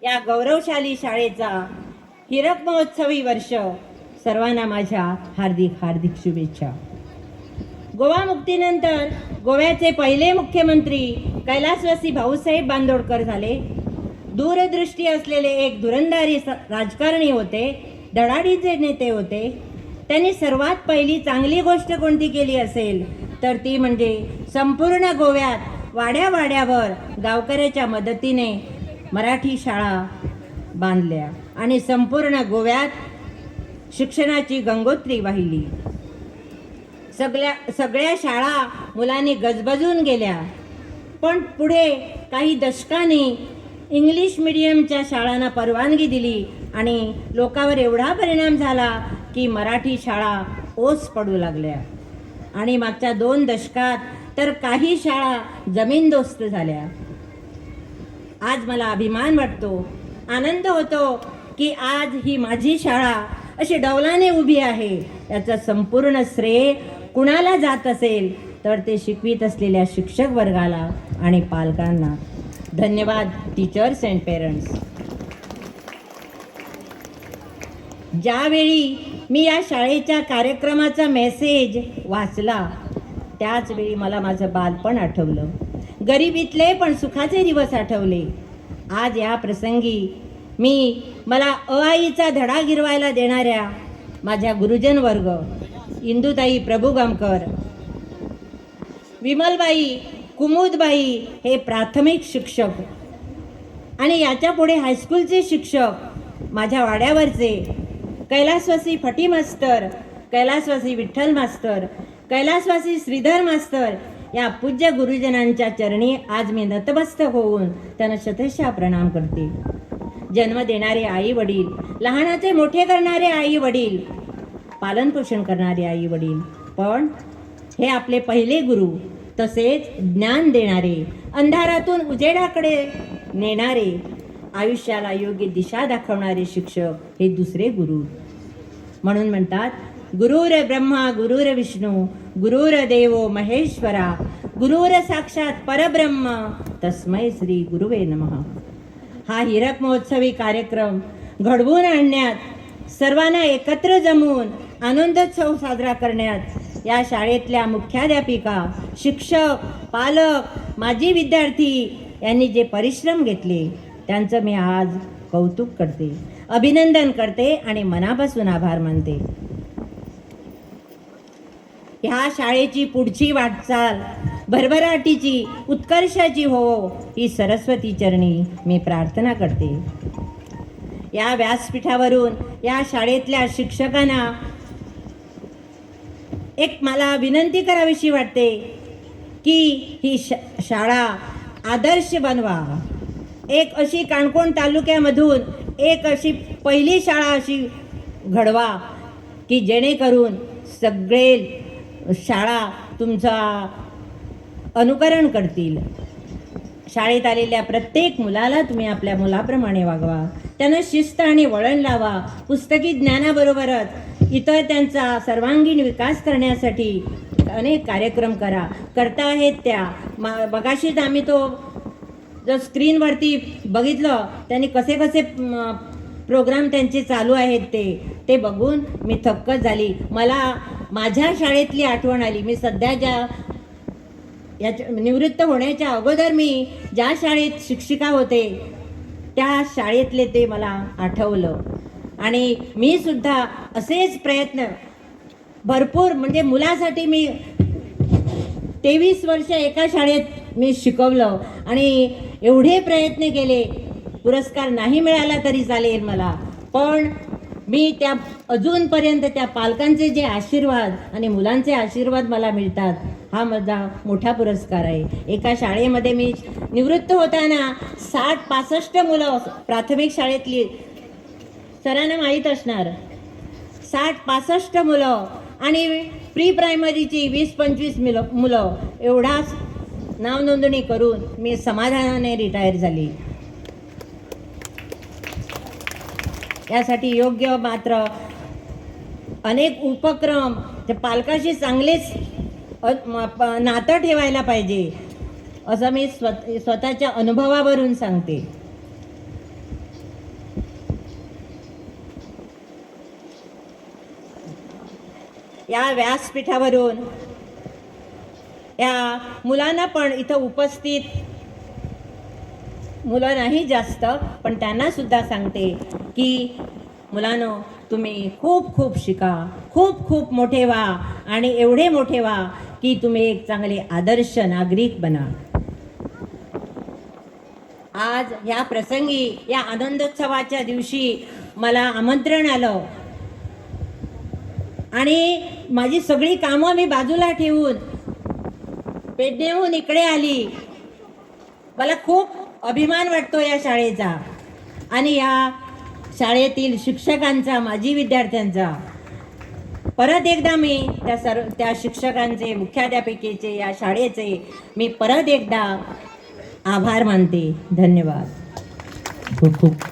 या गौरवशाली शाळेचा हिरक महोत्सवी वर्ष सर्वांना माझ्या हार्दिक हार्दिक शुभेच्छा. गोवा मुक्तीनंतर गोव्याचे पहिले मुख्यमंत्री कैलासवासी भाऊसाहेब बांदोडकर झाले. दूरदृष्टी असलेले एक धुरंधारी राजकारणी होते, धडाडीचे नेते होते. त्यांनी सर्वात पहिली चांगली गोष्ट कोणती केली असेल तर ती म्हणजे संपूर्ण गोव्यात वाड्यावाड्यावर गावकऱ्याच्या मदतीने मराठी शाळा बांधल्या आणि संपूर्ण गोव्यात शिक्षणाची गंगोत्री वाहिली. सगळ्या शाळा मुलांनी गजबजून गेल्या. पण पुढे काही दशकांनी इंग्लिश मीडियमच्या शाळांना परवानगी दिली आणि लोकांवर एवढा परिणाम झाला की मराठी शाळा ओस पडू लागल्या. आणि मागच्या 2 दशकात तर काही शाळा जमीनदोस्त झाल्या. आज मला अभिमान वाटतो, आनंद होतो की आज ही माझी शाळा अशी डौलाने उभी आहे. याचं संपूर्ण श्रेय कुणाला जात असेल तर ते शिकवीत असलेल्या शिक्षक वर्गाला आणि पालकांना. धन्यवाद टीचर्स अँड पेरेंट्स. ज्यावेळी मी या शाळेच्या कार्यक्रमाचा मेसेज वाचला त्याच वेळी मला माझं बालपण आठवलं. गरिबीतले पण सुखाचे दिवस आठवले. आज या प्रसंगी मला आईचा धडा गिरवायला देणाऱ्या माझ्या गुरुजन वर्ग इंदुताई प्रभुगामकर, विमलबाई, कुमुदबाई हे प्राथमिक शिक्षक आणि याच्या पुढे हायस्कूलचे शिक्षक, माझ्या वाड्यावरचे कैलासवासी फटी मास्तर, कैलासवासी विठ्ठल मास्तर, कैलासवासी श्रीधर मास्तर या पूज्य गुरुजनांच्या चरणी आज मी नतमस्तक होऊन त्यांना शतशः प्रणाम करते. जन्म देणारे आई वडील, लहानाचे मोठे करणारे आई वडील, पालनपोषण करणारे आई वडील, पण हे आपले पहिले गुरु, तसेच ज्ञान देणारे, अंधारातून उजेडाकडे नेणारे, आयुष्याला योग्य दिशा दाखवणारे शिक्षक हे दुसरे गुरु. म्हणून म्हणतात, गुरुर ब्रह्मा गुरुर विष्णू गुरुर देवो महेश्वरा गुरुर साक्षात परब्रह्म तस्मै श्री गुरुवे नमः. हा हिरक महोत्सवी कार्यक्रम घडवून आणण्यात, सर्वांना एकत्र जमून आनंदोत्सव साजरा करण्यात या शाळेतल्या मुख्याध्यापिका, शिक्षक, पालक, माजी विद्यार्थी यांनी जे परिश्रम घेतले त्यांचं मी आज कौतुक करते, अभिनंदन करते आणि मनापासून आभार मानते. ह्या शाळेची पुढची वाटचाल भरभराटीची, उत्कर्षाची हो ही सरस्वती चरणी मी प्रार्थना करते. या व्यासपीठावरून या शाळेतल्या शिक्षकांना एक मला विनंती करावीशी वाटते की ही शाळा आदर्श बनवा. एक अशी काणकोण तालुक्यामधून एक अशी पहिली शाळा अशी घडवा की जेणेकरून सगळे शाळा तुमचा अनुकरण करतील. शाळेत आलेल्या प्रत्येक मुलाला तुम्ही आपल्या मुलाप्रमाणे वागवा, त्यांना शिस्त आणि वळण लावा. पुस्तकी ज्ञानाबरोबरच इतर त्यांचा सर्वांगीण विकास करण्यासाठी अनेक कार्यक्रम करता आहेत. त्या मगाशीच आम्ही तो जो स्क्रीनवरती बघितलं त्यांनी कसे कसे प्रोग्राम त्यांचे चालू आहेत ते बघून मी थक्कच झाली. मला माझ्या शाळेतली आठवण आली. मी सध्या निवृत्त होण्याच्या अगोदर मी ज्या शाळेत शिक्षिका होते त्या शाळेतले ते मला आठवलं. आणि मी सुद्धा असेच प्रयत्न भरपूर म्हणजे मुलासाठी मी 23 वर्ष एका शाळेत मी शिकवलं आणि एवढे प्रयत्न केले. पुरस्कार नाही मिळाला तरी चालेल मला, पण मी त्या अजूनपर्यंत त्या पालकांचे जे आशीर्वाद आणि मुलांचे आशीर्वाद मला मिळतात हा माझा मोठा पुरस्कार आहे. एका शाळेमध्ये मी निवृत्त होताना 60-65 मुलं, प्राथमिक शाळेतली सरांना माहीत असणार, 60-65 मुलं आणि प्री प्रायमरीची 20-25 मुलं एवढाच नाव नोंदणी करून मी समाधानाने रिटायर झाली. यासाठी योग्य मात्र अनेक उपक्रम ते पालकाशी चांगलेच नातं ठेवायला पाहिजे असं मी स्वतःच्या अनुभवावरून सांगते. या व्यासपीठावरून या मुलांना पण इथं उपस्थित मुलं नाही जास्त, पण त्यांना सुद्धा सांगते की मुलांनो, तुम्ही खूप खूप शिका, खूप खूप मोठे व्हा आणि एवढे मोठे व्हा की तुम्ही एक चांगले आदर्श नागरिक बना. आज ह्या प्रसंगी, या आनंदोत्सवाच्या दिवशी मला आमंत्रण आलं आणि माझी सगळी कामं मी बाजूला ठेवून पेडणेहून इकडे आली. मला खूप अभिमान वाटतो या शाळेचा आणि या शाळेतील शिक्षकांचा, माजी विद्यार्थ्यांचा. परत एकदा मी त्या शिक्षकांचे, मुख्याध्यापिकेचे, या शाळेचे मी परत एकदा आभार मानते. धन्यवाद. खूप खूप